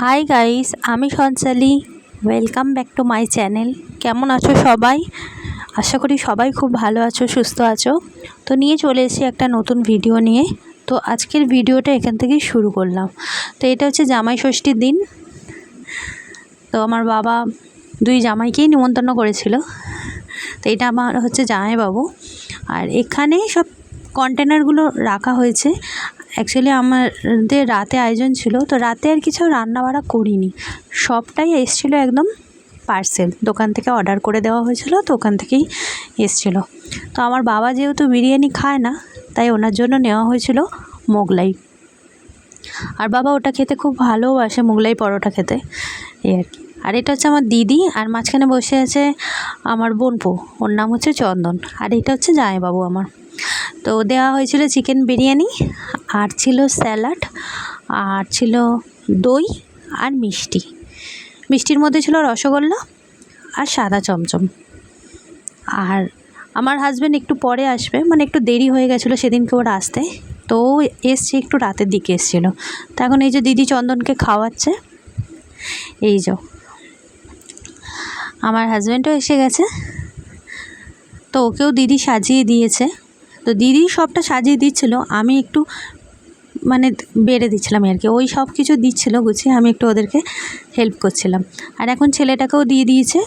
High guys, আমি Sanchali. Welcome back to my channel. কেমন আছো সবাই? আশা করি সবাই খুব ভালো আছো, সুস্থ আছো। তো নিয়ে চলে এসেছি একটা নতুন ভিডিও নিয়ে। তো আজকের ভিডিওটা এখান থেকেই শুরু করলাম। তো এটা হচ্ছে জামাই ষষ্ঠীর দিন। তো আমার বাবা দুই জামাইকেই নিমন্ত্রণ করেছিল। তো এটা আমার হচ্ছে জামাইবাবু। আর এখানে সব কন্টেনারগুলো রাখা হয়েছে। অ্যাকচুয়ালি আমাদের রাতে আয়োজন ছিল, তো রাতে আর কিছু রান্না বাড়া করিনি, সবটাই এসেছিলো একদম পার্সেল, দোকান থেকে অর্ডার করে দেওয়া হয়েছিল, তো ওখান থেকেই এসেছিলো। তো আমার বাবা যেহেতু বিরিয়ানি খায় না, তাই ওনার জন্য নেওয়া হয়েছিল মোগলাই। আর বাবা ওটা খেতে খুব ভালোবাসে, মোগলাই পরোটা খেতে, এই আর কি। আর এটা হচ্ছে আমার দিদি, আর মাঝখানে বসে আছে আমার বোনপো, ওর নাম হচ্ছে চন্দন। আর এটা হচ্ছে জামাইবাবু আমার। তো দেওয়া হয়েছিল চিকেন বিরিয়ানি, আর ছিল স্যালাড, আর ছিল দই আর মিষ্টি। মিষ্টির মধ্যে ছিল রসগোল্লা আর সাদা চমচম। আর আমার হাজব্যান্ড একটু পরে আসবে, মানে একটু দেরি হয়ে গেছিলো সেদিনকে ওর আসতে, তো এসছে একটু রাতের দিকে এসেছিলো। তো এখন এই যে দিদি চন্দনকে খাওয়াচ্ছে, এই যে আমার হাজব্যান্ডও এসে গেছে। তো ওকেও দিদি সাজিয়ে দিয়েছে। তো দিদি সবটা সাজিয়ে দিচ্ছিল, আমি একটু মানে বেড়ে দিচ্ছিলাম আর কি। ওই সব কিছু দিচ্ছিল গুছিয়ে, আমি একটু ওদেরকে হেল্প করছিলাম। আর এখন ছেলেটাকেও দিয়ে দিয়েছে।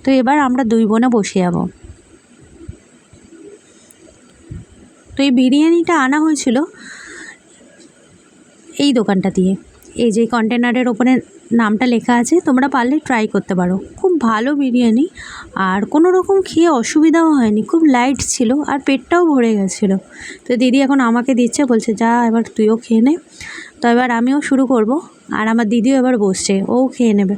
তো এবার আমরা দুই বোনে বসে যাব। তো এই বিরিয়ানিটা আনা হয়েছিল এই দোকানটা দিয়ে। এই যে কন্টেনারের ওপরে নামটা লেখা আছে, তোমরা পারলে ট্রাই করতে পারো। খুব ভালো বিরিয়ানি, আর কোনো রকম খেয়ে অসুবিধাও হয়নি, খুব লাইট ছিল, আর পেটটাও ভরে গেছিলো। তো দিদি এখন আমাকে দিচ্ছে, বলছে যা এবার তুইও খেয়ে নে। তো এবার আমিও শুরু করব, আর আমার দিদিও এবার বসছে, ও খেয়ে নেবে।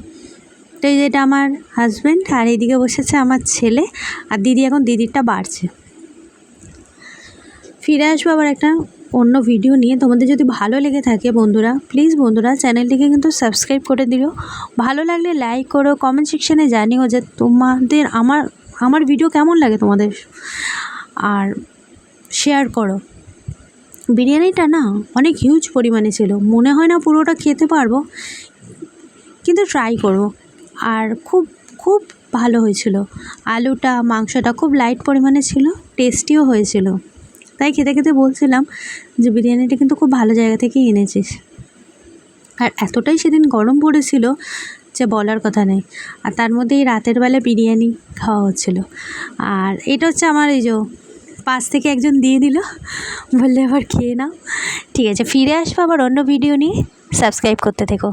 তো এই যেটা আমার হাজব্যান্ড, আর এইদিকে বসেছে আমার ছেলে, আর দিদি এখন দিদিরটা বাড়ছে। ফিরে আসবো আবার একটা অন্য ভিডিও নিয়ে। তোমাদের যদি ভালো লেগে থাকে বন্ধুরা, প্লিজ বন্ধুরা চ্যানেলটিকে কিন্তু সাবস্ক্রাইব করে দিও। ভালো লাগলে লাইক করো, কমেন্ট সেকশানে জানিও যে তোমাদের আমার ভিডিও কেমন লাগে তোমাদের, আর শেয়ার করো। বিরিয়ানিটা না অনেক হিউজ পরিমাণে ছিল, মনে হয় না পুরোটা খেতে পারবো, কিন্তু ট্রাই করব। আর খুব খুব ভালো হয়েছিল। আলুটা, মাংসটা খুব লাইট পরিমাণে ছিল, টেস্টিও হয়েছিল। তাই খেতে খেতে বলছিলাম যে বিরিয়ানিটা কিন্তু খুব ভালো জায়গা থেকেই এনেছিস। আর এতটাই সেদিন গরম পড়েছিল যে বলার কথা নেই। আর তার মধ্যে এই রাতের বেলা বিরিয়ানি খাওয়া হচ্ছিল। আর এটা হচ্ছে আমার এই যে পাশ থেকে একজন দিয়ে দিল, বললে আবার খেয়ে নাও। ঠিক আছে, ফিরে আসবো আবার অন্য ভিডিও নিয়ে, সাবস্ক্রাইব করতে থেকো।